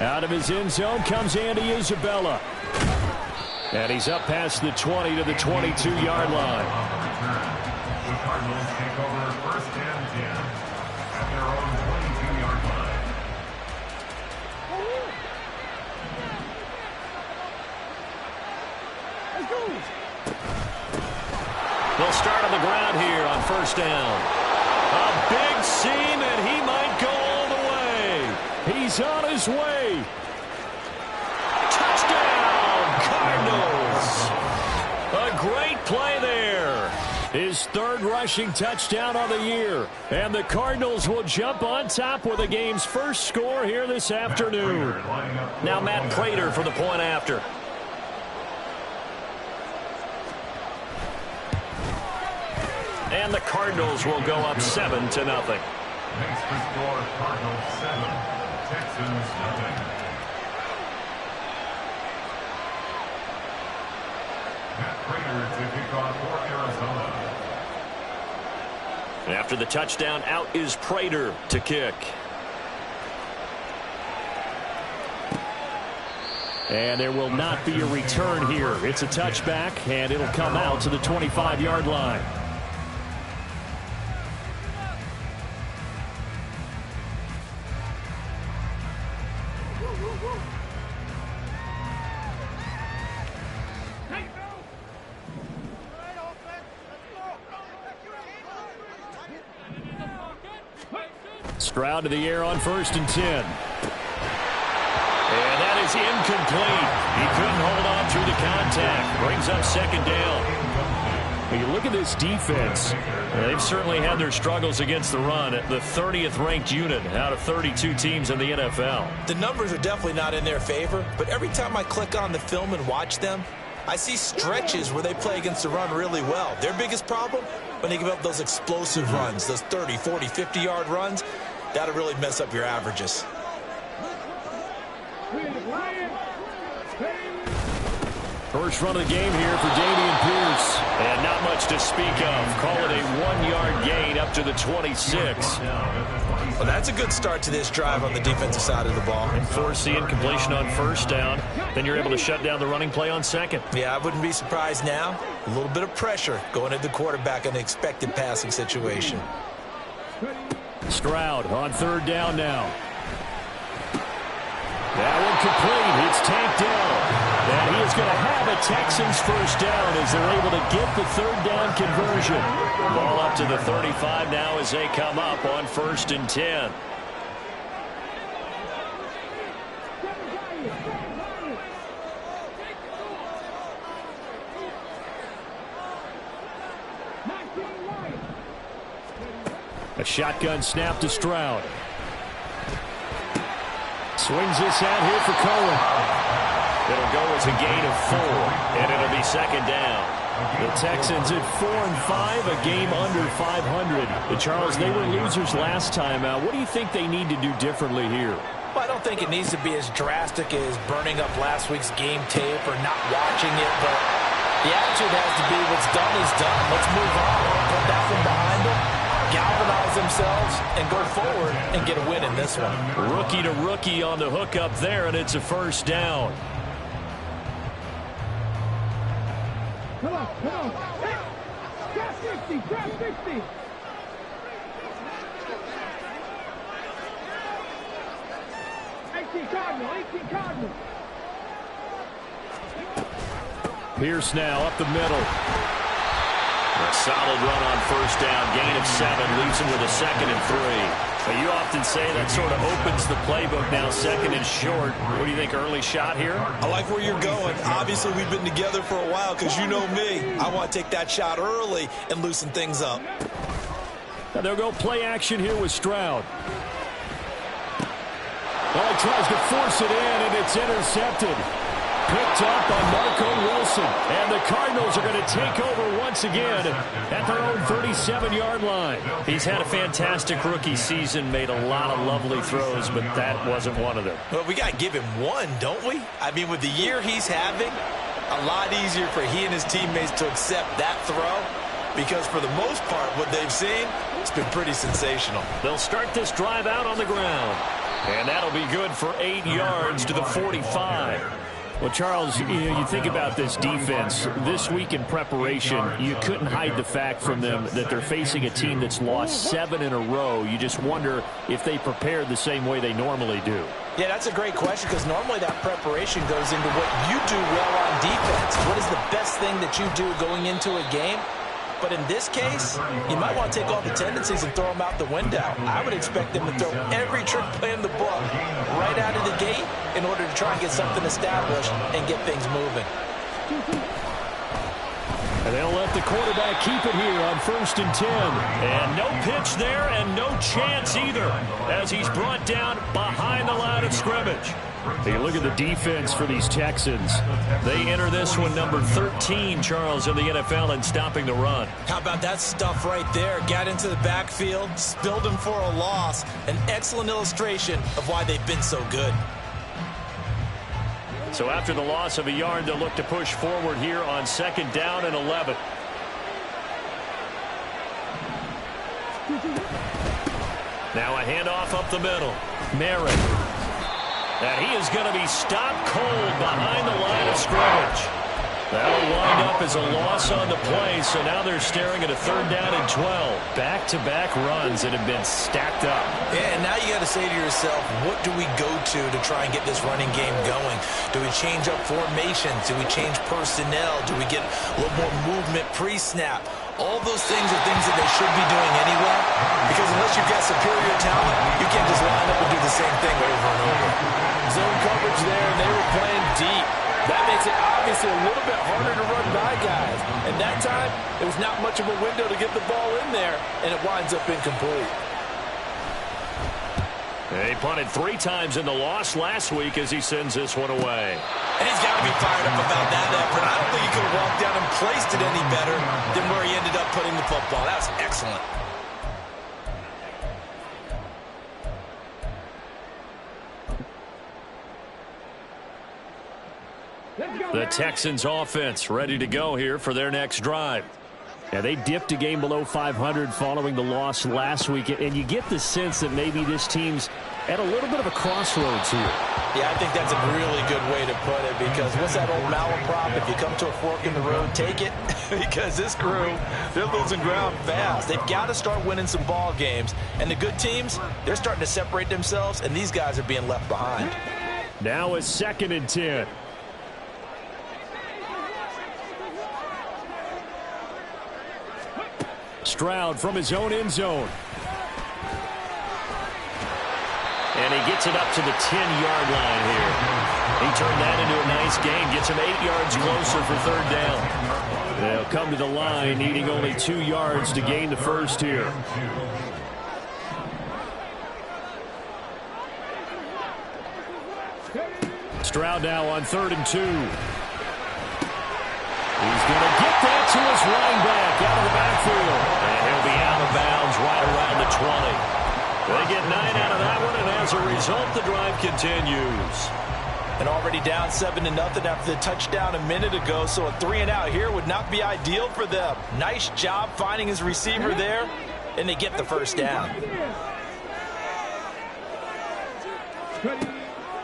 Out of his end zone comes Andy Isabella. And he's up past the 20 to the 22-yard line. The Cardinals take over first and 10 at their own 22-yard line. They'll start on the ground here on first down. A big seam, and he might go all the way. He's on his way. Touchdown, Cardinals. A great play there. His third rushing touchdown of the year. And the Cardinals will jump on top with the game's first score here this afternoon. Now Matt Prater for the point after. And the Cardinals will go up 7-0. Makes the score Cardinals 7, Texans nothing. Matt Prater to kick off for Arizona. After the touchdown, out is Prater to kick. And there will not be a return here. It's a touchback, and it'll come out to the 25-yard line. Stroud to the air on first and 10. And that is incomplete. He couldn't hold on through the contact. Brings up second down. When you look at this defense, they've certainly had their struggles against the run. At the 30th ranked unit out of 32 teams in the NFL. The numbers are definitely not in their favor, but every time I click on the film and watch them, I see stretches where they play against the run really well. Their biggest problem, when they give up those explosive runs, those 30, 40, 50-yard runs, that'll really mess up your averages. First run of the game here for Dameon Pierce. And not much to speak of. Call it a 1-yard gain up to the 26. Well, that's a good start to this drive on the defensive side of the ball. And force the incompletion on first down. Then you're able to shut down the running play on second. Yeah, I wouldn't be surprised now. A little bit of pressure going at the quarterback in an expected passing situation. Stroud on third down now. That one complete. It's tanked down. And he is going to have a Texans first down as they're able to get the third down conversion. Ball up to the 35 now as they come up on first and 10. A shotgun snap to Stroud. Swings this out here for Cohen. It'll go as a gain of 4, and it'll be second down. The Texans at 4-5, a game under 500. Charles, they were losers last time out. What do you think they need to do differently here? Well, I don't think it needs to be as drastic as burning up last week's game tape or not watching it, but the attitude has to be what's done is done. Let's move on. Put that one behind them, galvanize themselves, and go forward and get a win in this one. Rookie to rookie on the hook up there, and it's a first down. Come on. Hey, grab 50, grab 50. Cardinal. Pierce now up the middle. A solid run on first down. Gain of 7 leaves him with a second and 3. But you often say that sort of opens the playbook now, second and short. What do you think, early shot here? I like where you're going. Obviously, we've been together for a while because you know me. I want to take that shot early and loosen things up. Now they'll go play action here with Stroud. Well, he tries to force it in, and it's intercepted. Picked up by Marco Wilson. And the Cardinals are going to take over once again at their own 37-yard line. He's had a fantastic rookie season, made a lot of lovely throws, but that wasn't one of them. Well, we got to give him one, don't we? I mean, with the year he's having, a lot easier for he and his teammates to accept that throw, because for the most part, what they've seen, it's been pretty sensational. They'll start this drive out on the ground. And that'll be good for 8 yards to the 45. Well, Charles, you think about this defense. This week in preparation, you couldn't hide the fact from them that they're facing a team that's lost 7 in a row. You just wonder if they prepared the same way they normally do. Yeah, that's a great question because normally that preparation goes into what you do well on defense. What is the best thing that you do going into a game? But in this case, you might want to take all the tendencies and throw them out the window. I would expect them to throw every trick play in the book right out of the gate in order to try and get something established and get things moving. And they'll let the quarterback keep it here on 1st and 10. And no pitch there and no chance either as he's brought down behind the line of scrimmage. Hey, look at the defense for these Texans. They enter this one number 13, Charles, in the NFL in stopping the run. How about that stuff right there? Got into the backfield, spilled him for a loss. An excellent illustration of why they've been so good. So after the loss of a yard, they'll look to push forward here on 2nd down and 11. Now a handoff up the middle. Merritt. And he is going to be stopped cold behind the line of scrimmage. That'll wind up as a loss on the play, so now they're staring at a 3rd down and 12. Back-to-back runs that have been stacked up. Yeah, and now you got to say to yourself, what do we go to try and get this running game going? Do we change up formations? Do we change personnel? Do we get a little more movement pre-snap? All those things are things that they should be doing anyway, because unless you've got superior talent, you can't just line up and do the same thing over and over. Zone coverage there, and they were playing deep. That makes it obviously a little bit harder to run by guys. And that time, there was not much of a window to get the ball in there, and it winds up incomplete. He punted 3 times in the loss last week as he sends this one away. And he's got to be fired up about that effort. I don't think he could have walked down and placed it any better than where he ended up putting the football. That was excellent. The Texans offense ready to go here for their next drive. Yeah, they dipped a game below 500 following the loss last week, and you get the sense that maybe this team's at a little bit of a crossroads here. Yeah, I think that's a really good way to put it, because what's that old malaprop? If you come to a fork in the road, take it. Because this crew, they're losing ground fast. They've got to start winning some ball games. And the good teams, they're starting to separate themselves, and these guys are being left behind. Now it's 2nd and 10. Stroud from his own end zone. And he gets it up to the 10-yard line here. He turned that into a nice gain. Gets him 8 yards closer for 3rd down. They'll come to the line needing only 2 yards to gain the first here. Stroud now on 3rd and 2. He's going to get that to his running back out of the backfield. And he'll be out of bounds right around the 20. They get 9 out of that one, and as a result, the drive continues. And already down 7-0 after the touchdown a minute ago, so a 3-and-out here would not be ideal for them. Nice job finding his receiver there, and they get the first down.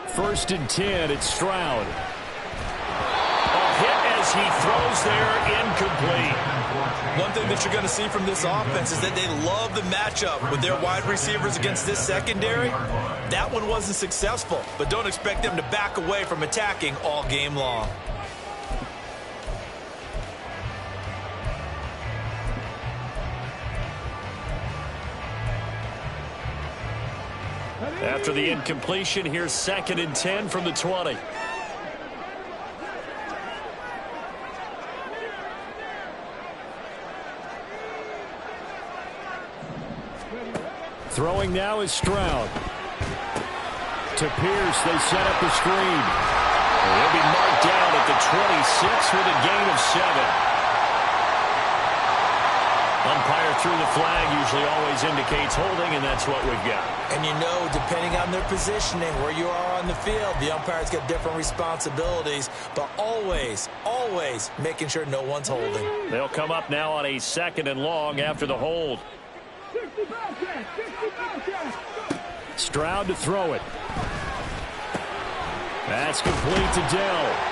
1st and 10, it's Stroud. Hit as he throws there, incomplete. One thing that you're going to see from this offense is that they love the matchup with their wide receivers against this secondary. That one wasn't successful, but don't expect them to back away from attacking all game long. After the incompletion, here's 2nd and 10 from the 20. Throwing now is Stroud. To Pierce, they set up the screen. He'll be marked down at the 26 with a gain of 7. Umpire threw the flag, usually always indicates holding, and that's what we've got. And you know, depending on their positioning, where you are on the field, the umpire's got different responsibilities, but always, always making sure no one's holding. They'll come up now on a 2nd and long after the hold. Stroud to throw it. That's complete to Dell.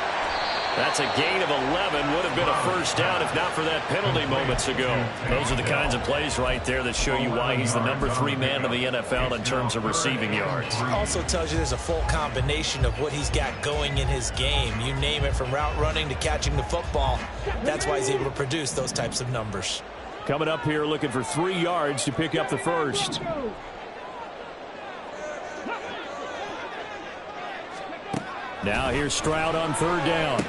That's a gain of 11. Would have been a first down if not for that penalty moments ago. Those are the kinds of plays right there that show you why he's the number 3 man in the NFL in terms of receiving yards. Also tells you there's a full combination of what he's got going in his game. You name it, from route running to catching the football. That's why he's able to produce those types of numbers. Coming up here looking for 3 yards to pick up the first. Now here's Stroud on 3rd down.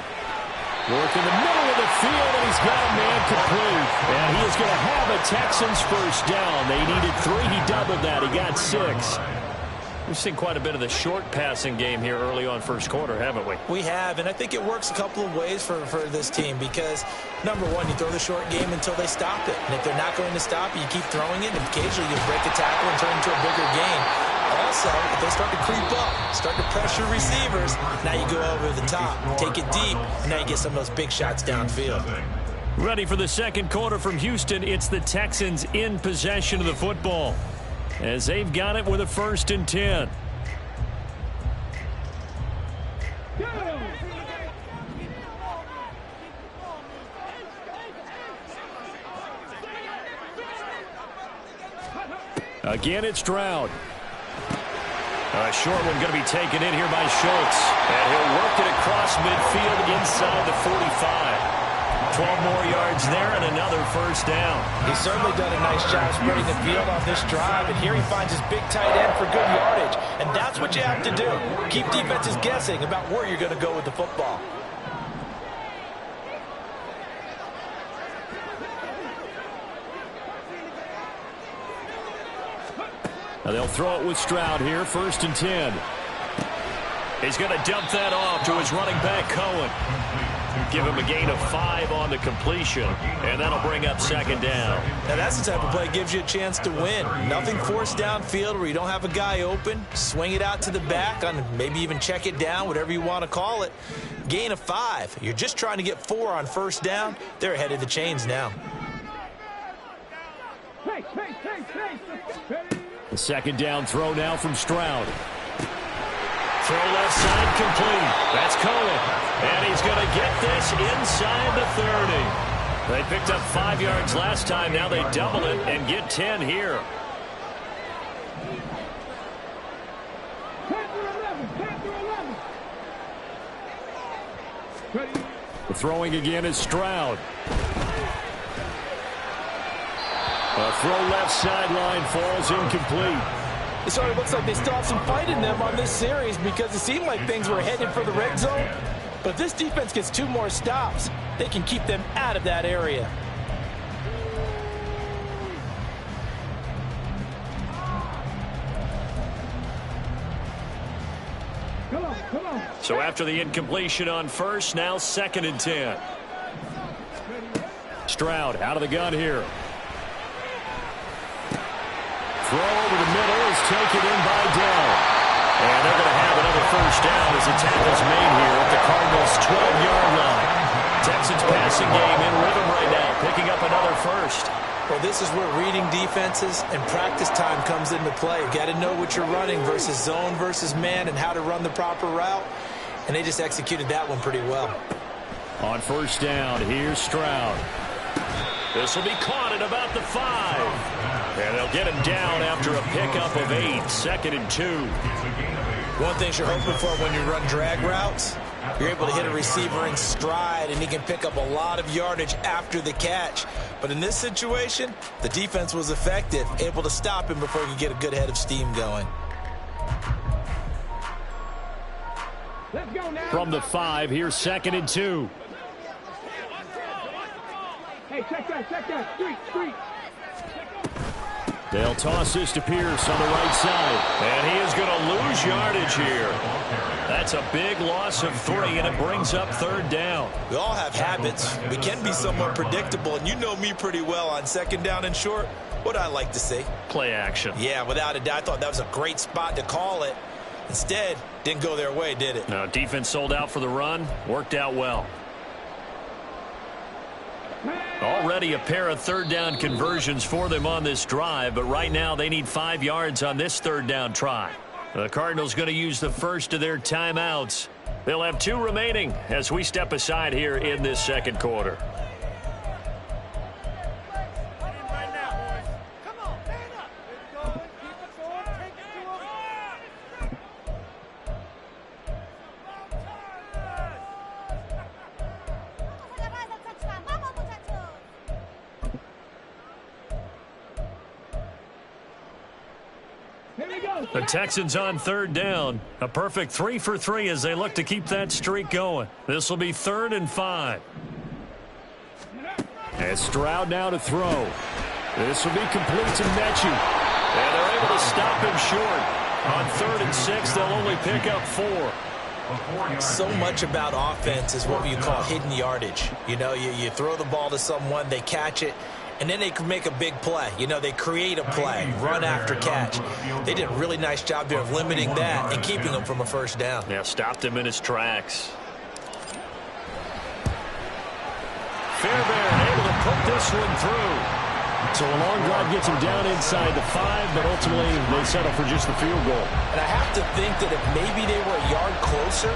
Work in the middle of the field, and he's got a man complete. And he is going to have a Texans first down. They needed 3. He doubled that. He got 6. We've seen quite a bit of the short passing game here early on first quarter, haven't we? We have, and I think it works a couple of ways for this team because, number one, you throw the short game until they stop it. And if they're not going to stop it, you keep throwing it, and occasionally you break a tackle and turn it into a bigger gain. Also, if they start to creep up, start to pressure receivers, now you go over the top, take it deep, and now you get some of those big shots downfield. Ready for the second quarter from Houston. It's the Texans in possession of the football as they've got it with a 1st and 10. Again, it's Stroud. A short one going to be taken in here by Schultz. And he'll work it across midfield inside the 45. 12 more yards there and another first down. He's certainly done a nice job spreading the field on this drive. And here he finds his big tight end for good yardage. And that's what you have to do. Keep defenses guessing about where you're going to go with the football. Now they'll throw it with Stroud here, 1st and 10. He's going to dump that off to his running back, Cohen. Give him a gain of 5 on the completion, and that'll bring up 2nd down. Now that's the type of play that gives you a chance to win. Nothing forced downfield where you don't have a guy open. Swing it out to the back, on maybe even check it down, whatever you want to call it. Gain of 5. You're just trying to get 4 on 1st down. They're ahead of the chains now. The 2nd down throw now from Stroud. Throw left side complete. That's Cohen. And he's going to get this inside the 30. They picked up 5 yards last time. Now they double it and get 10 here. The throwing again is Stroud. A throw left sideline falls incomplete. It sort of looks like they still have some fight in them on this series because it seemed like things were headed for the red zone. But if this defense gets 2 more stops, they can keep them out of that area. Come on. So after the incompletion on 1st, now 2nd and 10. Stroud out of the gun here. Throw over the middle is taken in by Dell. And they're going to have another first down as the tackle's made here at the Cardinals' 12-yard line. Texans passing game in rhythm right now, picking up another first. Well, this is where reading defenses and practice time comes into play. You got to know what you're running versus zone versus man and how to run the proper route. And they just executed that one pretty well. On 1st down, here's Stroud. This will be caught at about the 5. And they'll get him down after a pickup of 8. 2nd and 2. One thing you're hoping for when you run drag routes, you're able to hit a receiver in stride, and he can pick up a lot of yardage after the catch. But in this situation, the defense was effective, able to stop him before he could get a good head of steam going. Let's go now. From the 5, here's 2nd and 2. Hey, check that. Street. They'll toss this to Pierce on the right side. And he is going to lose yardage here. That's a big loss of 3, and it brings up 3rd down. We all have habits. We can be somewhat predictable, and you know me pretty well on 2nd down and short. What I like to see. Play action. Yeah, without a doubt. I thought that was a great spot to call it. Instead, didn't go their way, did it? No, defense sold out for the run. Worked out well. Already a pair of 3rd down conversions for them on this drive, but right now they need 5 yards on this 3rd down try. The Cardinals going to use the first of their timeouts. They'll have 2 remaining as we step aside here in this second quarter. The Texans on 3rd down. A perfect 3 for 3 as they look to keep that streak going. This will be 3rd and 5. And Stroud now to throw. This will be complete to Mechie. And they're able to stop him short. On 3rd and 6, they'll only pick up 4. So much about offense is what you call hidden yardage. You know, you throw the ball to someone, they catch it, and then they can make a big play. You know, they create a play, run after catch. They did a really nice job there of limiting that and keeping him from a first down. Yeah, stopped him in his tracks. Fairbairn able to put this one through. So a long drive gets him down inside the 5, but ultimately they settle for just the field goal. And I have to think that if maybe they were a yard closer,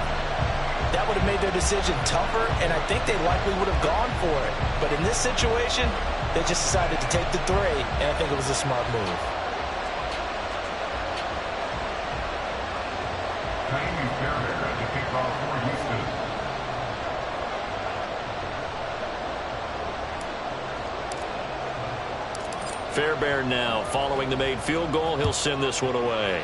that would have made their decision tougher, and I think they likely would have gone for it. But in this situation, they just decided to take the 3, and I think it was a smart move. Fairbairn to kick off for Houston. Fairbairn now, following the made field goal, he'll send this one away.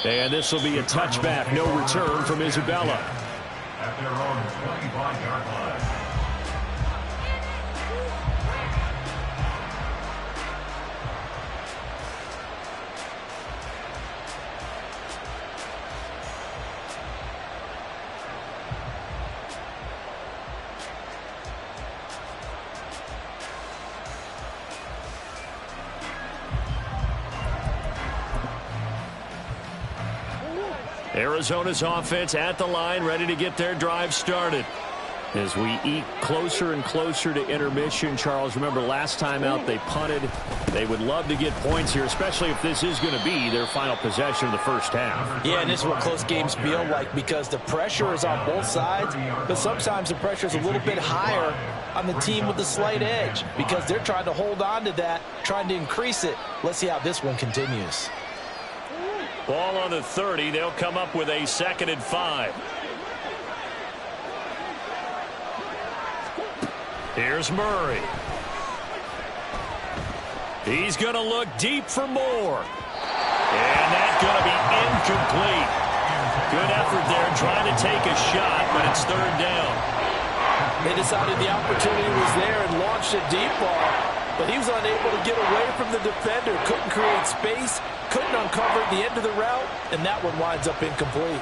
And this will be a touchback, no return from Isabella. At their own 25-yard line. Arizona's offense at the line, ready to get their drive started. As we eat closer and closer to intermission, Charles, remember last time out they punted. They would love to get points here, especially if this is going to be their final possession of the first half. Yeah, and this is what close games feel like because the pressure is on both sides, but sometimes the pressure is a little bit higher on the team with the slight edge because they're trying to hold on to that, trying to increase it. Let's see how this one continues. Ball on the 30. They'll come up with a 2nd and 5. Here's Murray. He's going to look deep for more. And that's going to be incomplete. Good effort there trying to take a shot, but it's 3rd down. They decided the opportunity was there and launched a deep ball, but he was unable to get away from the defender. Couldn't create space, couldn't uncover at the end of the route, and that one winds up incomplete.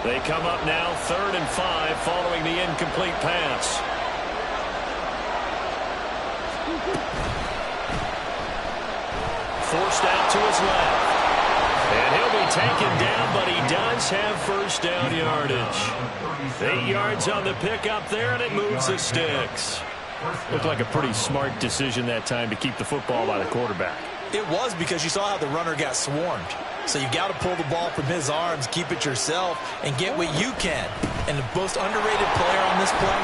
They come up now 3rd and 5 following the incomplete pass. Forced out to his left. And he'll be taken down, but he does have first down yardage. 8 yards on the pickup there, and it moves the sticks. Looked like a pretty smart decision that time to keep the football by the quarterback. It was because you saw how the runner got swarmed. So you got to pull the ball from his arms, keep it yourself, and get what you can. And the most underrated player on this play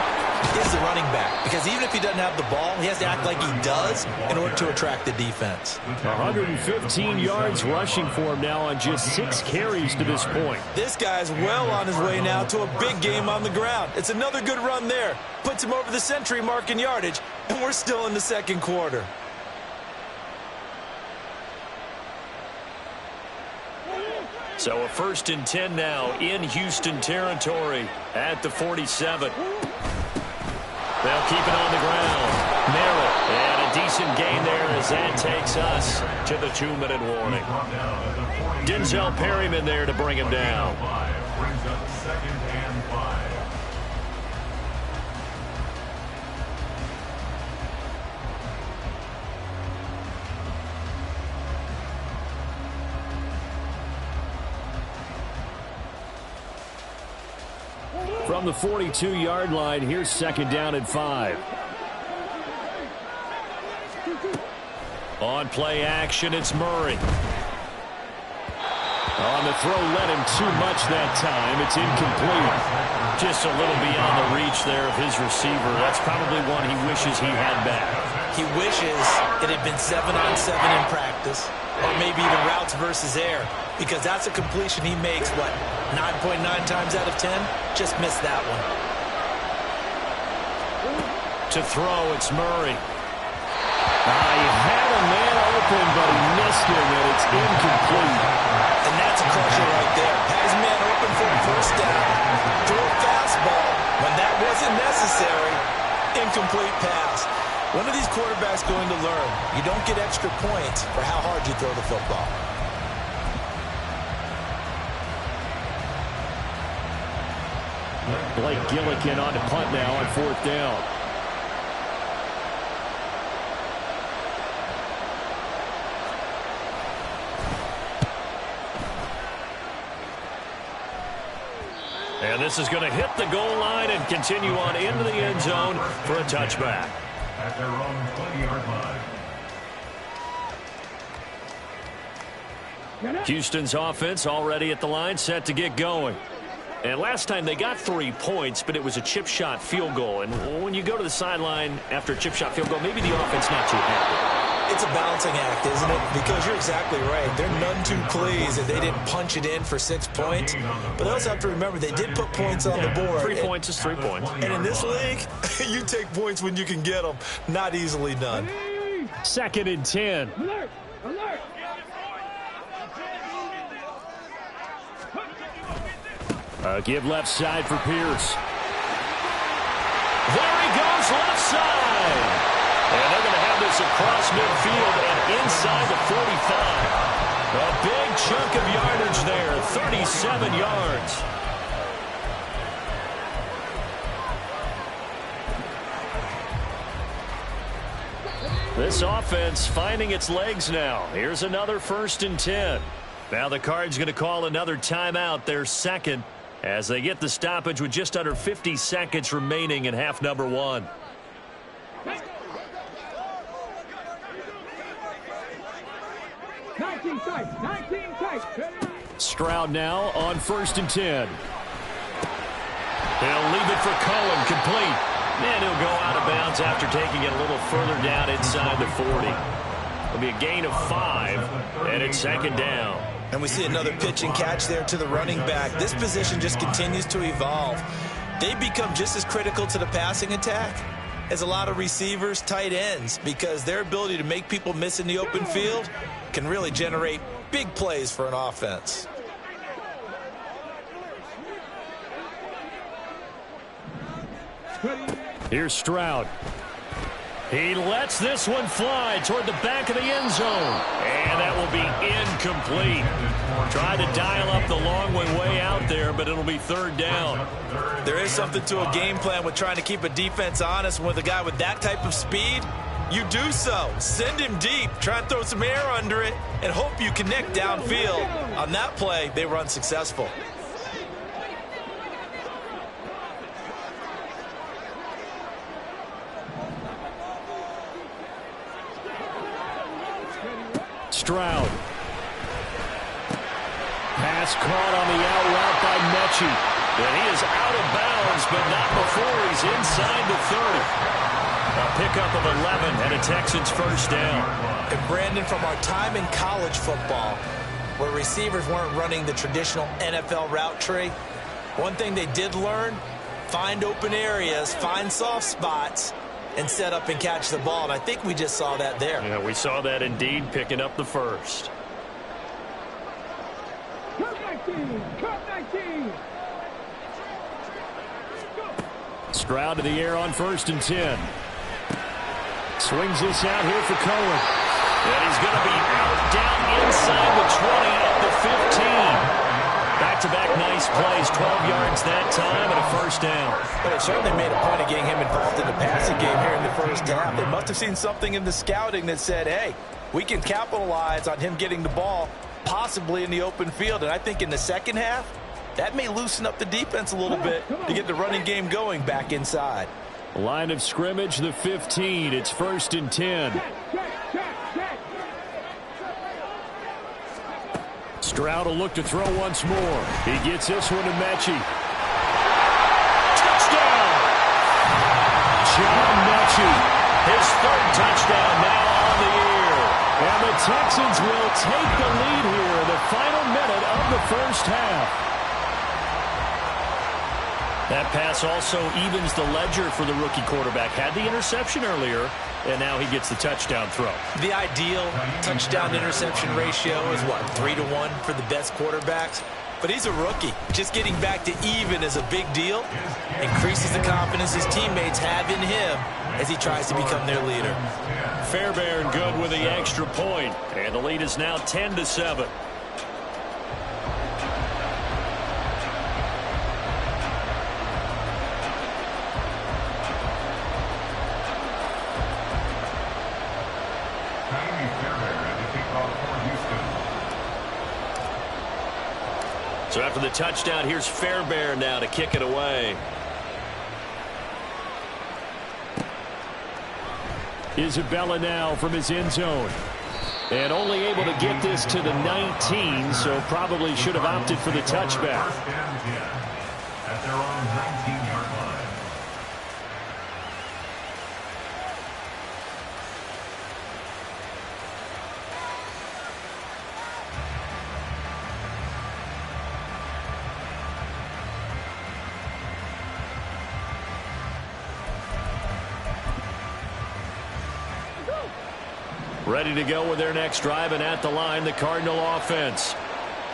is the running back. Because even if he doesn't have the ball, he has to act like he does in order to attract the defense. 115 yards rushing for him now on just 6 carries to this point. This guy's well on his way now to a big game on the ground. It's another good run there. Puts him over the century mark in yardage, and we're still in the second quarter. So a 1st and 10 now in Houston territory at the 47. They'll keep it on the ground. Merrill, and a decent gain there as that takes us to the 2-minute warning. Denzel Perryman there to bring him down. Brings up 2nd and 5. From the 42-yard line, here's second down and 5. On play action, it's Murray. On the throw, led him too much that time. It's incomplete. Just a little beyond the reach there of his receiver. That's probably one he wishes he had back. He wishes it had been 7-on-7 in practice, or maybe the routes versus air, because that's a completion he makes, what, 9.9 times out of 10? Just missed that one. To throw, it's Murray. He had a man open, but he missed him, and it's incomplete. And that's a crusher right there. Had his man open for a first down. Threw a fastball when that wasn't necessary. Incomplete pass. When are these quarterbacks going to learn? You don't get extra points for how hard you throw the football. Blake Gillikin on to punt now on 4th down. And this is going to hit the goal line and continue on into the end zone for a touchback. At their own 20-yard line. Houston's offense already at the line, set to get going. And last time they got 3 points, but it was a chip shot field goal. And when you go to the sideline after a chip shot field goal, maybe the offense not too happy. It's a balancing act, isn't it? Because you're exactly right. They're none too pleased that they didn't punch it in for 6 points. But they also have to remember they did put points on the board. 3 points is 3 points. And in this league, you take points when you can get them. Not easily done. 2nd and 10. Alert! Alert! Give left side for Pierce. There he goes, left side. And they're going to have this across midfield and inside the 45. A big chunk of yardage there, 37 yards. This offense finding its legs now. Here's another 1st and 10. Now the Cards going to call another timeout, their second, as they get the stoppage with just under 50 seconds remaining in half number 1. Stroud now on 1st and 10. He'll leave it for Cohen, complete. And he'll go out of bounds after taking it a little further down inside the 40. It'll be a gain of 5, and it's 2nd down. And we see another pitch and catch there to the running back. This position just continues to evolve. They become just as critical to the passing attack as a lot of receivers, tight ends, because their ability to make people miss in the open field can really generate big plays for an offense. Here's Stroud. He lets this one fly toward the back of the end zone. And that will be incomplete. Try to dial up the long one way out there, but it'll be 3rd down. There is something to a game plan with trying to keep a defense honest. With a guy with that type of speed, you do so. Send him deep. Try and throw some air under it and hope you connect downfield. On that play, they were unsuccessful. Stroud. Pass caught on the out route by Mechie. And he is out of bounds, but not before he's inside the 30. A pickup of 11 and a Texans 1st down. And Brandon, from our time in college football, where receivers weren't running the traditional NFL route tree, one thing they did learn, find open areas, find soft spots, and set up and catch the ball. And I think we just saw that there. Yeah, we saw that indeed, picking up the 1st. Stroud to the air on 1st and 10. Swings this out here for Cohen. And he's going to be out down inside the 20 at the 15. Back-to-back nice plays, 12 yards that time and a 1st down. But it certainly made a point of getting him involved in the passing game here in the 1st half. They must have seen something in the scouting that said, hey, we can capitalize on him getting the ball, possibly in the open field. And I think in the 2nd half, That may loosen up the defense a little bit to get the running game going back inside. Line of scrimmage, the 15. It's 1st and 10. Stroud will look to throw once more. He gets this one to Mechie. Touchdown! John Mechie, his 3rd touchdown now on the year. And the Texans will take the lead here in the final minute of the first half. That pass also evens the ledger for the rookie quarterback. Had the interception earlier, and now he gets the touchdown throw. The ideal touchdown-interception ratio is, what, 3-to-1 for the best quarterbacks? But he's a rookie. Just getting back to even is a big deal. Increases the confidence his teammates have in him as he tries to become their leader. Fairbairn good with the extra point, and the lead is now 10-7. So after the touchdown, here's Fairbairn now to kick it away. Isabella now from his end zone. And only able to get this to the 19, so probably should have opted for the touchback. At their own 19-yard line. Ready to go with their next drive, and at the line, the Cardinal offense.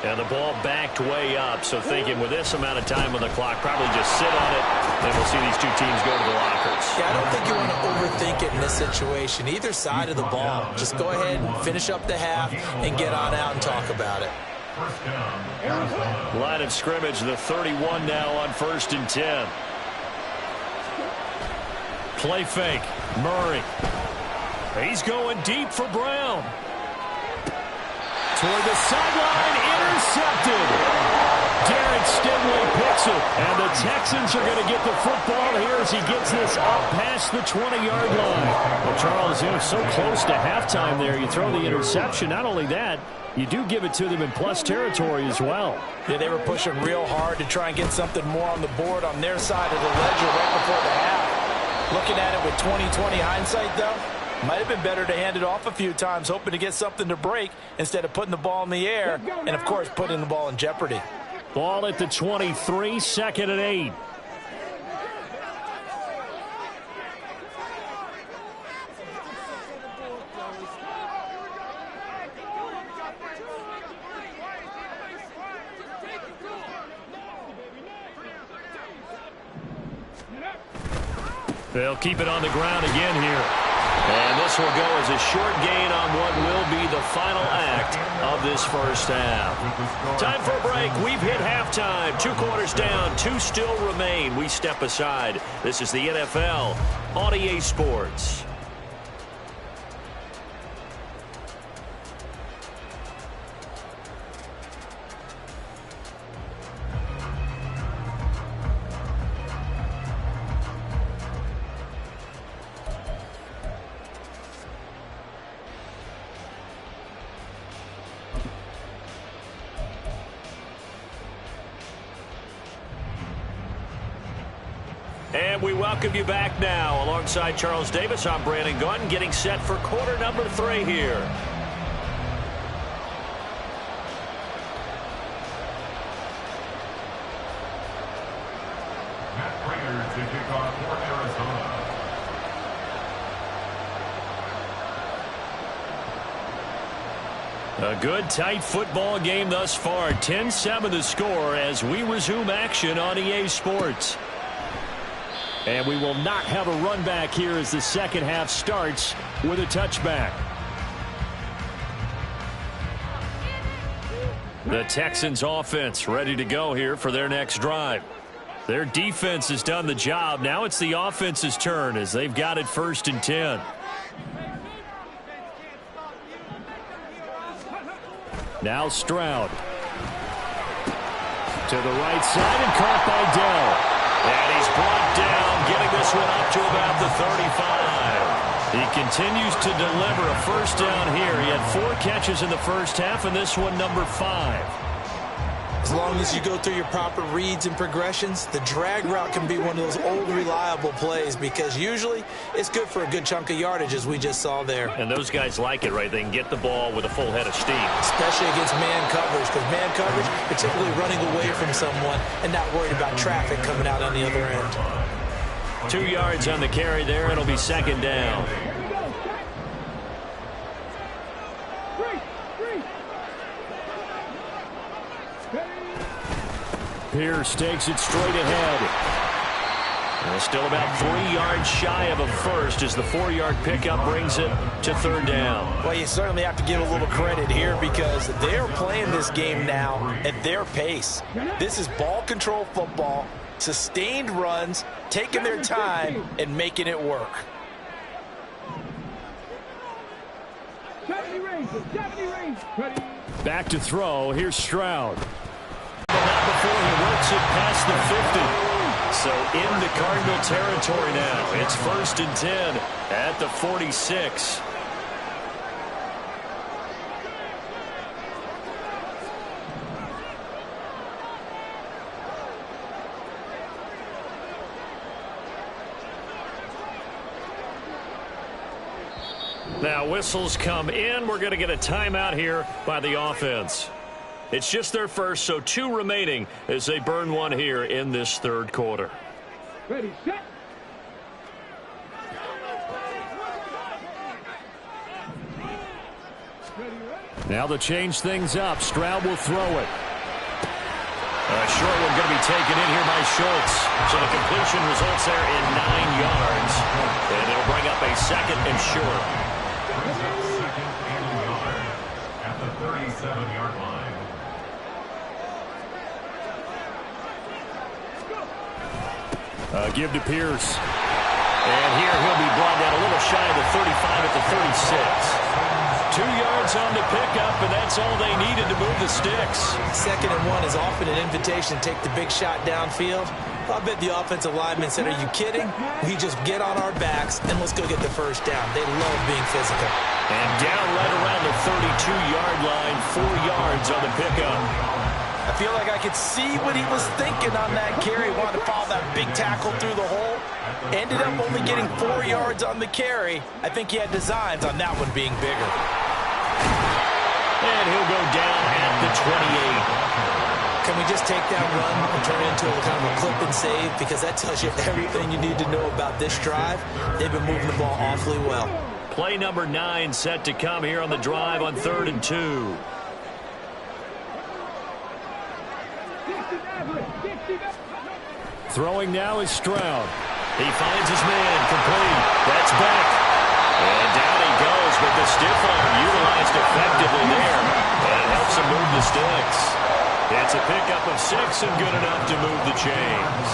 And the ball backed way up, so thinking with this amount of time on the clock, probably just sit on it, and we'll see these two teams go to the lockers. Yeah, I don't think you want to overthink it in this situation. Either side of the ball. Just go ahead and finish up the half and get on out and talk about it. First down, Arizona. Line of scrimmage, the 31 now on 1st and 10. Play fake. Murray. He's going deep for Brown. Toward the sideline, intercepted. Derek Stingley picks it, and the Texans are going to get the football here as he gets this up past the 20-yard line. Well, Charles, so close to halftime there. You throw the interception. Not only that, you do give it to them in plus territory as well. Yeah, they were pushing real hard to try and get something more on the board on their side of the ledger right before the half. Looking at it with 20/20 hindsight, though, might have been better to hand it off a few times, hoping to get something to break instead of putting the ball in the air and, of course, putting the ball in jeopardy. Ball at the 23, 2nd and 8. They'll keep it on the ground again here. And this will go as a short gain on what will be the final act of this first half. Time for a break. We've hit halftime. 2 quarters down, 2 still remain. We step aside. This is the NFL on EA Sports. And we welcome you back now. Alongside Charles Davis, I'm Brandon Gunn, getting set for quarter number 3 here. Matt Prater to kick off for Arizona. A good, tight football game thus far. 10-7 the score as we resume action on EA Sports. And we will not have a run back here as the second half starts with a touchback. The Texans offense ready to go here for their next drive. Their defense has done the job. Now it's the offense's turn as they've got it 1st and 10. Now Stroud. To the right side and caught by Dell. And he's brought down, getting this one up to about the 35. He continues to deliver a first down here. He had 4 catches in the first half, and this one number 5. As long as you go through your proper reads and progressions, the drag route can be one of those old reliable plays because usually it's good for a good chunk of yardage, as we just saw there. And those guys like it, right? They can get the ball with a full head of steam. Especially against man coverage, because man coverage, you're typically running away from someone and not worried about traffic coming out on the other end. 2 yards on the carry there. It'll be second down. Pierce takes it straight ahead. And still about 3 yards shy of a first as the 4-yard pickup brings it to third down. Well, you certainly have to give a little credit here because they're playing this game now at their pace. This is ball control football, sustained runs, taking their time and making it work. 70 range. Back to throw. Here's Stroud. Not before he works it past the 50. So into Cardinal territory now. It's 1st and 10 at the 46. Now whistles come in. We're going to get a timeout here by the offense. It's just their first, so 2 remaining as they burn one here in this third quarter. Ready, set. Now to change things up, Stroud will throw it. A short one going to be taken in here by Schultz. So the completion results there in 9 yards. And it'll bring up a second and short. Second and yard at the 37-yard line. Give to Pierce. And here he'll be brought down a little shy of the 35 at the 36. 2 yards on the pickup, and that's all they needed to move the sticks. 2nd and 1 is often an invitation to take the big shot downfield. I bet the offensive lineman said, are you kidding? We just get on our backs and let's go get the first down. They love being physical. And down right around the 32-yard line, 4 yards on the pickup. I feel like I could see what he was thinking on that carry. Wanted to follow that big tackle through the hole. Ended up only getting 4 yards on the carry. I think he had designs on that one being bigger. And he'll go down at the 28. Can we just take that run and turn it into a kind of a clip and save? Because that tells you everything you need to know about this drive. They've been moving the ball awfully well. Play number 9 set to come here on the drive on 3rd and 2. Throwing now is Stroud. He finds his man, complete. That's back. And down he goes with the stiff arm utilized effectively there. And it helps him move the sticks. It's a pickup of 6 and good enough to move the chains.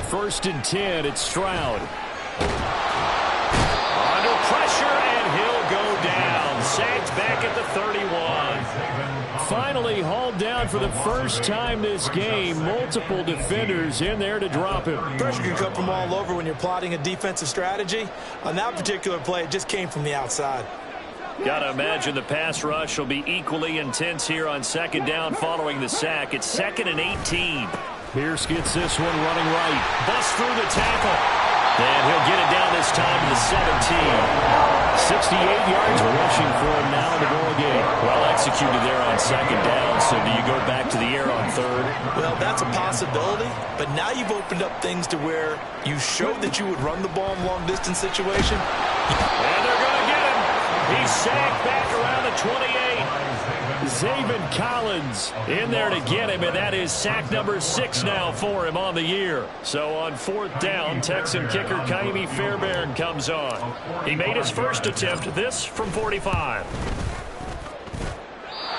First and 10, it's Stroud. Under pressure, and he'll go down. Sacked back at the 31. Finally hauled down for the first time this game. Multiple defenders in there to drop him. Pressure can come from all over when you're plotting a defensive strategy. On that particular play, it just came from the outside. Got to imagine the pass rush will be equally intense here on 2nd down following the sack. It's 2nd and 18. Pierce gets this one running right. Busts through the tackle. And he'll get it down this time to the 17. 68 yards rushing for him now in the ball game. Well executed there on 2nd down. So do you go back to the air on 3rd? Well, that's a possibility. But now you've opened up things to where you showed that you would run the ball in long-distance situation. And they're going to get him. He's sacked back around the 28. Zaven Collins in there to get him, and that is sack number 6 now for him on the year. So on 4th down, Texan kicker Kaimi Fairbairn comes on. He made his first attempt, this from 45.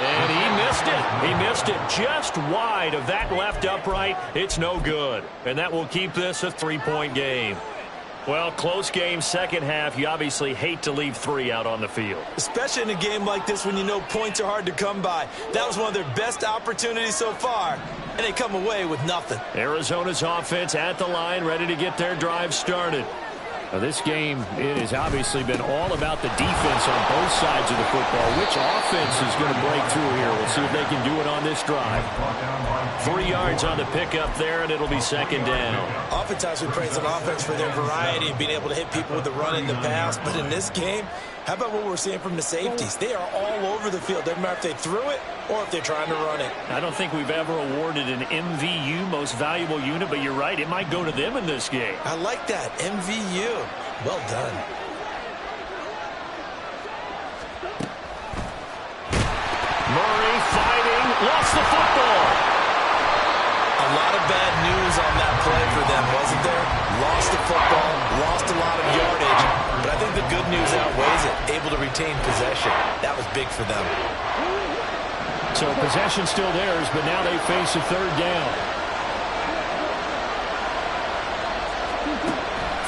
And he missed missed it. He missed it just wide of that left upright. It's no good. And that will keep this a 3-point game. Well, close game, second half. You obviously hate to leave 3 out on the field. Especially in a game like this when you know points are hard to come by. That was one of their best opportunities so far, and they come away with nothing. Arizona's offense at the line, ready to get their drive started. Now, this game, it has obviously been all about the defense on both sides of the football. Which offense is going to break through here? We'll see if they can do it on this drive. 3 yards on the pickup there, and it'll be second down. Oftentimes we praise an offense for their variety and being able to hit people with the run and the pass. But in this game, how about what we're seeing from the safeties? They are all over the field. Doesn't matter if they threw it or if they're trying to run it. I don't think we've ever awarded an MVU, most valuable unit, but you're right. It might go to them in this game. I like that. MVU. Well done. Murray fighting. Lost the football. A lot of bad news on that play for them, wasn't there? Lost the football, lost a lot of yardage, but I think the good news outweighs it. Able to retain possession. That was big for them. So possession still theirs, but now they face a third down.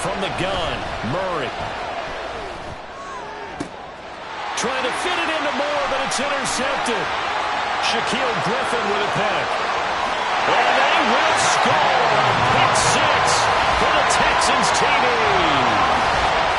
From the gun, Murray. Trying to fit it into Moore, but it's intercepted. Shaquille Griffin with a peck. And they will score. Pick 6 for the Texans TV.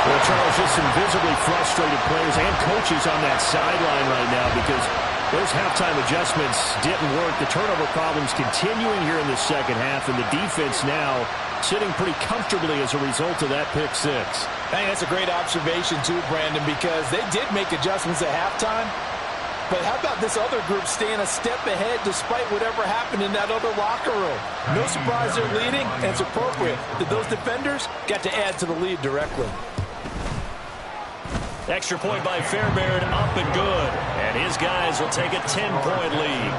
Well, Charles, just some visibly frustrated players and coaches on that sideline right now because those halftime adjustments didn't work. The turnover problems continuing here in the second half, and the defense now sitting pretty comfortably as a result of that pick 6. I think that's a great observation too, Brandon, because they did make adjustments at halftime. But how about this other group staying a step ahead despite whatever happened in that other locker room? No surprise they're leading, and it's appropriate that those defenders got to add to the lead directly. Extra point by Fairbairn, up and good. And his guys will take a 10-point lead.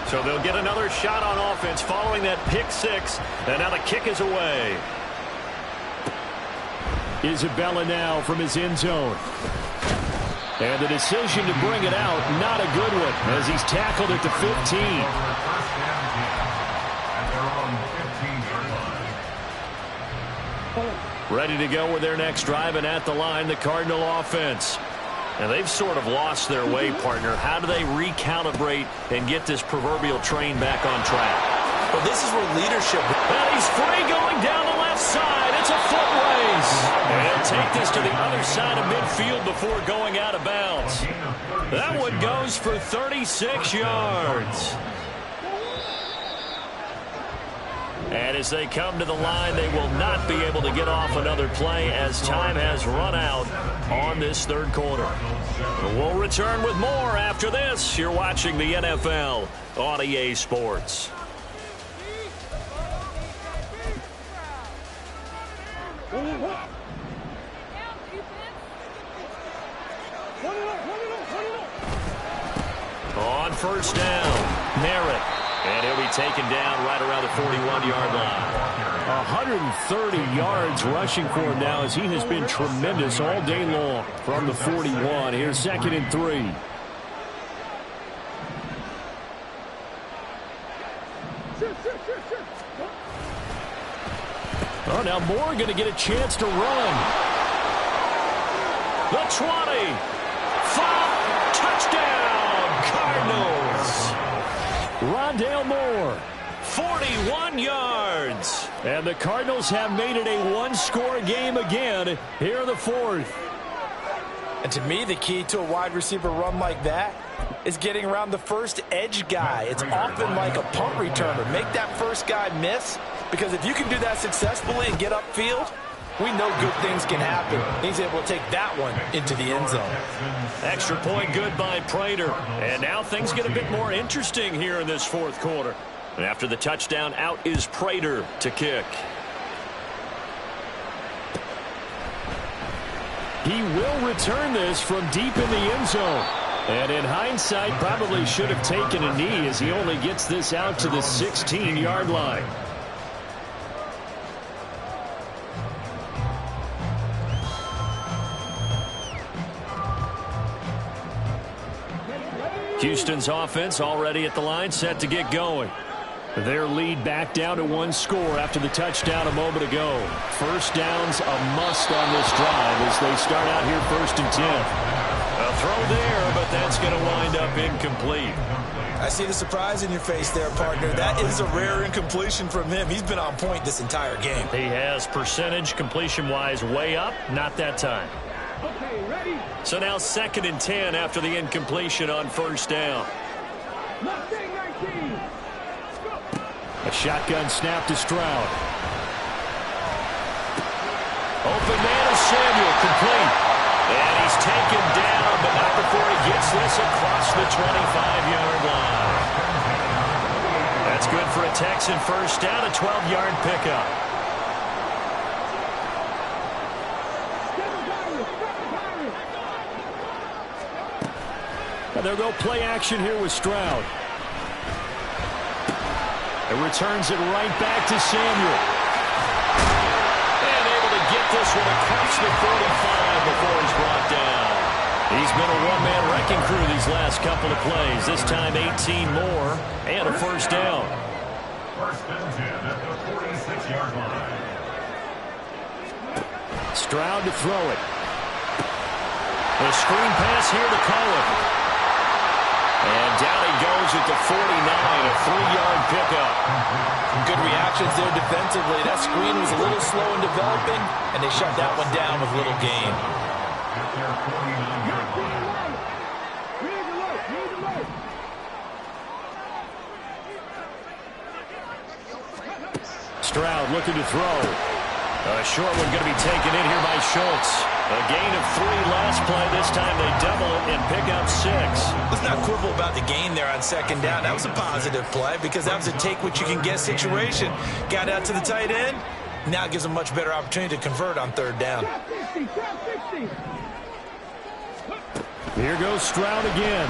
So they'll get another shot on offense following that pick 6. And now the kick is away. Isabella now from his end zone. And the decision to bring it out, not a good one, as he's tackled at the 15. Ready to go with their next drive, and at the line, the Cardinal offense. And they've sort of lost their way, partner. How do they recalibrate and get this proverbial train back on track? Well, this is where leadership... And he's free going down the left side. It's a foot race. And he'll take this to the other side of midfield before going out of bounds. That one goes for 36 yards. And as they come to the line, they will not be able to get off another play as time has run out on this third quarter. We'll return with more after this. You're watching the NFL on EA Sports. On first down, Merritt. And he'll be taken down right around the 41-yard line. 130 yards rushing for him now as he has been tremendous all day long from the 41. Here's 2nd and 3. Oh, now Moore going to get a chance to run. The 20. 5. Touchdown, Cardinals. Rondale Moore, 41 yards. And the Cardinals have made it a one-score game again here in the fourth. And to me, the key to a wide receiver run like that is getting around the first edge guy. It's often like a punt returner. Make that first guy miss, because if you can do that successfully and get upfield, we know good things can happen. He's able to take that one into the end zone. Extra point good by Prater. And now things get a bit more interesting here in this fourth quarter. And after the touchdown, out is Prater to kick. He will return this from deep in the end zone. And in hindsight, probably should have taken a knee as he only gets this out to the 16-yard line. Houston's offense already at the line, set to get going. Their lead back down to one score after the touchdown a moment ago. First down's a must on this drive as they start out here 1st and 10. A throw there, but that's going to wind up incomplete. I see the surprise in your face there, partner. That is a rare incompletion from him. He's been on point this entire game. He has percentage completion-wise way up, not that time. Okay, ready? So now 2nd and 10 after the incompletion on first down. Mustang 19. A shotgun snap to Stroud. Open man is Samuel, complete. And he's taken down, but not before he gets this across the 25-yard line. That's good for a Texan first down, a 12-yard pickup. And they'll go play action here with Stroud. It returns it right back to Samuel. And able to get this one across the 45 before he's brought down. He's been a one-man wrecking crew these last couple of plays. This time 18 more and a first down. 1st and 10 at the 46-yard line. Stroud to throw it. The screen pass here to Cohen. And down he goes at the 49, a 3-yard pickup. Good reactions there defensively. That screen was a little slow in developing, and they shut that one down with little gain. At their 49-yard line. Read the alert, read the alert. Stroud looking to throw. A short one going to be taken in here by Schultz. A gain of 3 last play. This time they double it and pick up 6. Let's not quibble about the gain there on 2nd down. That was a positive play because that was a take-what-you-can-get situation. Got out to the tight end. Now it gives them a much better opportunity to convert on 3rd down. Top 60, top 60. Here goes Stroud again.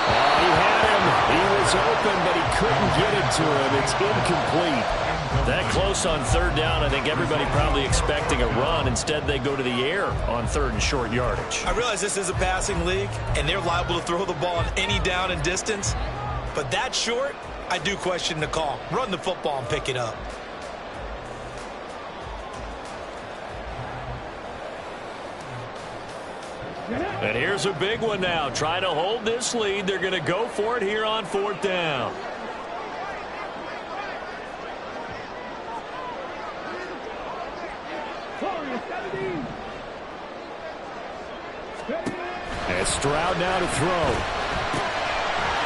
He had him. He was open, but he couldn't get it to him. It's incomplete. That close on 3rd down, I think everybody probably expecting a run. Instead, they go to the air on 3rd and short yardage. I realize this is a passing league, and they're liable to throw the ball on any down and distance. But that short, I do question the call. Run the football and pick it up. And here's a big one now. Trying to hold this lead. They're going to go for it here on 4th down. And Stroud now to throw.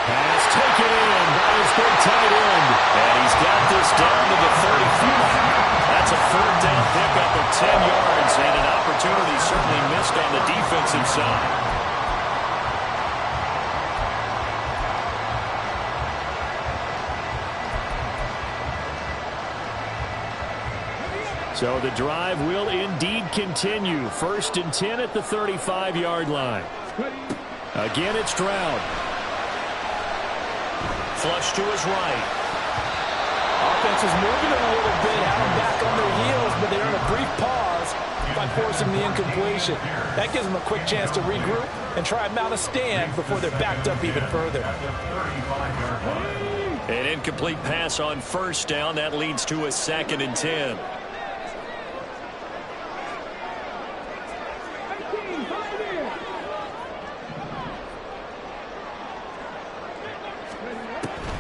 Pass taken in by his big tight end. And he's got this down to the 35. That's a 4th down pickup of 10 yards and an opportunity certainly missed on the defensive side. So the drive will indeed continue. 1st and 10 at the 35-yard line. Again, it's Stroud. Flush to his right. Offense is moving a little bit, had them back on their heels, but they're in a brief pause by forcing the incompletion. That gives them a quick chance to regroup and try and mount a stand before they're backed up even further. An incomplete pass on 1st down. That leads to a 2nd and 10.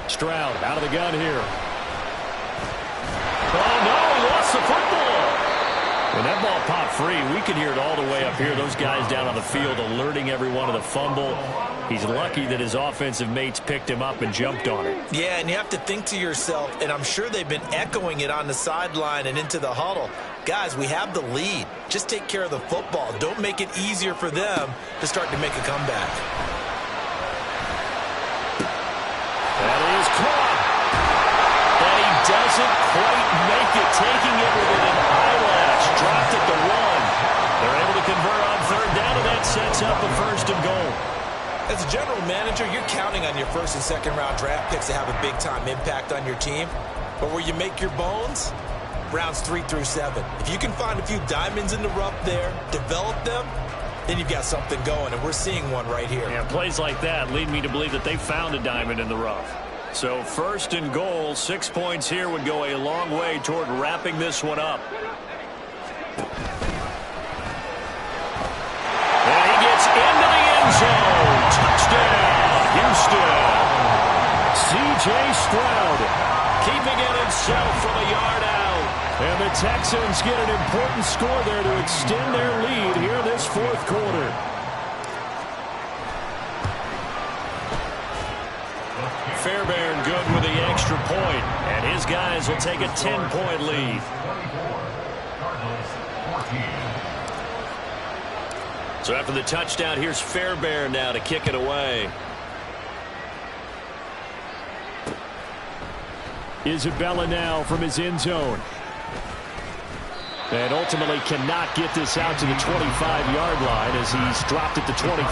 Stroud out of the gun here. Oh, no, he lost the football. When that ball popped free, we could hear it all the way up here. Those guys down on the field alerting everyone of the fumble. He's lucky that his offensive mates picked him up and jumped on it. Yeah, and you have to think to yourself, and I'm sure they've been echoing it on the sideline and into the huddle. Guys, we have the lead. Just take care of the football. Don't make it easier for them to start to make a comeback. That is caught. And he doesn't quite make it, taking it within an eyelash. Dropped at the 1. They're able to convert on third down, and that sets up a first and goal. As a general manager, you're counting on your first and second round draft picks to have a big-time impact on your team. But where you make your bones, rounds 3 through 7. If you can find a few diamonds in the rough there, develop them, then you've got something going, and we're seeing one right here. Yeah, plays like that lead me to believe that they found a diamond in the rough. So first and goal, 6 points here would go a long way toward wrapping this one up. And he gets into the end zone. Touchdown, Houston. C.J. Stroud keeping it himself from a yard out. And the Texans get an important score there to extend their lead here this fourth quarter. Fairbairn good with the extra point, and his guys will take a 10-point lead. So after the touchdown, here's Fairbairn now to kick it away. Isabella now from his end zone. And ultimately cannot get this out to the 25-yard line as he's dropped it to 23.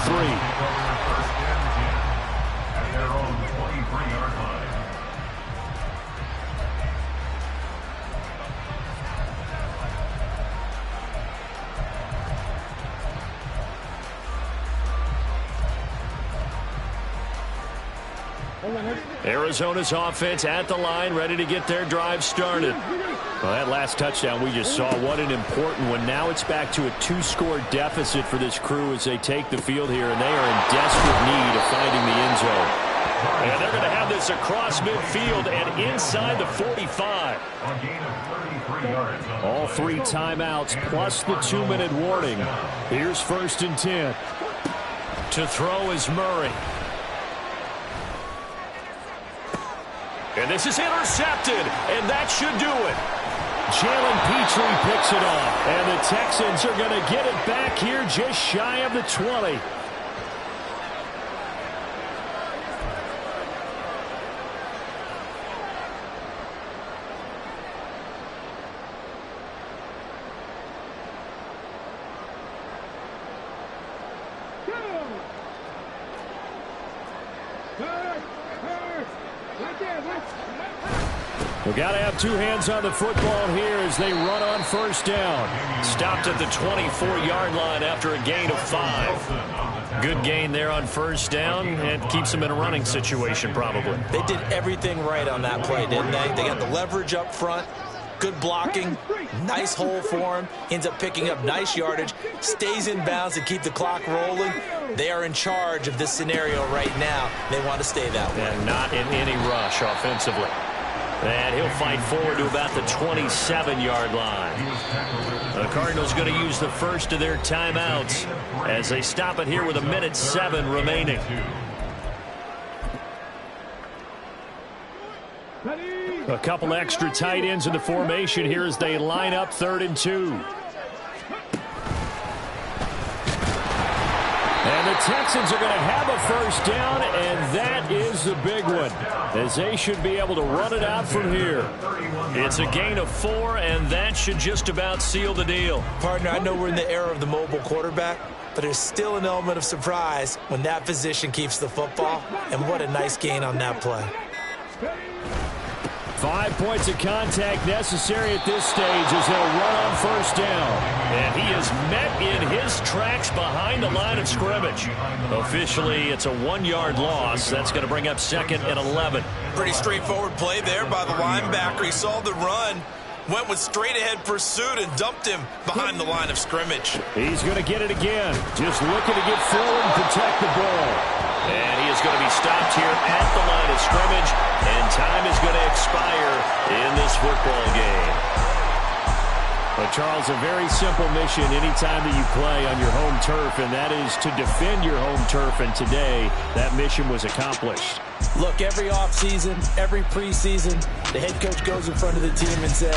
Arizona's offense at the line, ready to get their drive started. Well, that last touchdown we just saw, what an important one. Now it's back to a 2-score deficit for this crew as they take the field here, and they are in desperate need of finding the end zone. And they're going to have this across midfield and inside the 45. All 3 timeouts plus the 2-minute warning. Here's first and 10. To throw is Murray. And this is intercepted, and that should do it. Jalen Petrie picks it off, and the Texans are going to get it back here just shy of the 20. We've got to have 2 hands on the football here as they run on first down. Stopped at the 24-yard line after a gain of 5. Good gain there on first down, and keeps them in a running situation probably. They did everything right on that play, didn't they? They got the leverage up front, good blocking, nice hole for him, ends up picking up nice yardage, stays in bounds to keep the clock rolling. They are in charge of this scenario right now. They want to stay that way. And not in any rush offensively. And he'll fight forward to about the 27-yard line. The Cardinals going to use the first of their timeouts as they stop it here with 1:07 remaining. A couple extra tight ends in the formation here as they line up 3rd and 2. And the Texans are going to have a first down, and that is the big one, as they should be able to run it out from here. It's a gain of 4, and that should just about seal the deal. Partner, I know we're in the era of the mobile quarterback, but there's still an element of surprise when that position keeps the football, and what a nice gain on that play. 5 points of contact necessary at this stage as they'll run on first down. And he is met in his tracks behind the line of scrimmage. Officially, it's a 1-yard loss. That's going to bring up 2nd and 11. Pretty straightforward play there by the linebacker. He saw the run, went with straight-ahead pursuit, and dumped him behind the line of scrimmage. He's going to get it again. Just looking to get forward and protect the ball. And he is going to be stopped here at the line of scrimmage, and time is going to expire in this football game. But, Charles, a very simple mission anytime that you play on your home turf, and that is to defend your home turf, and today that mission was accomplished. Look, every offseason, every preseason, the head coach goes in front of the team and says,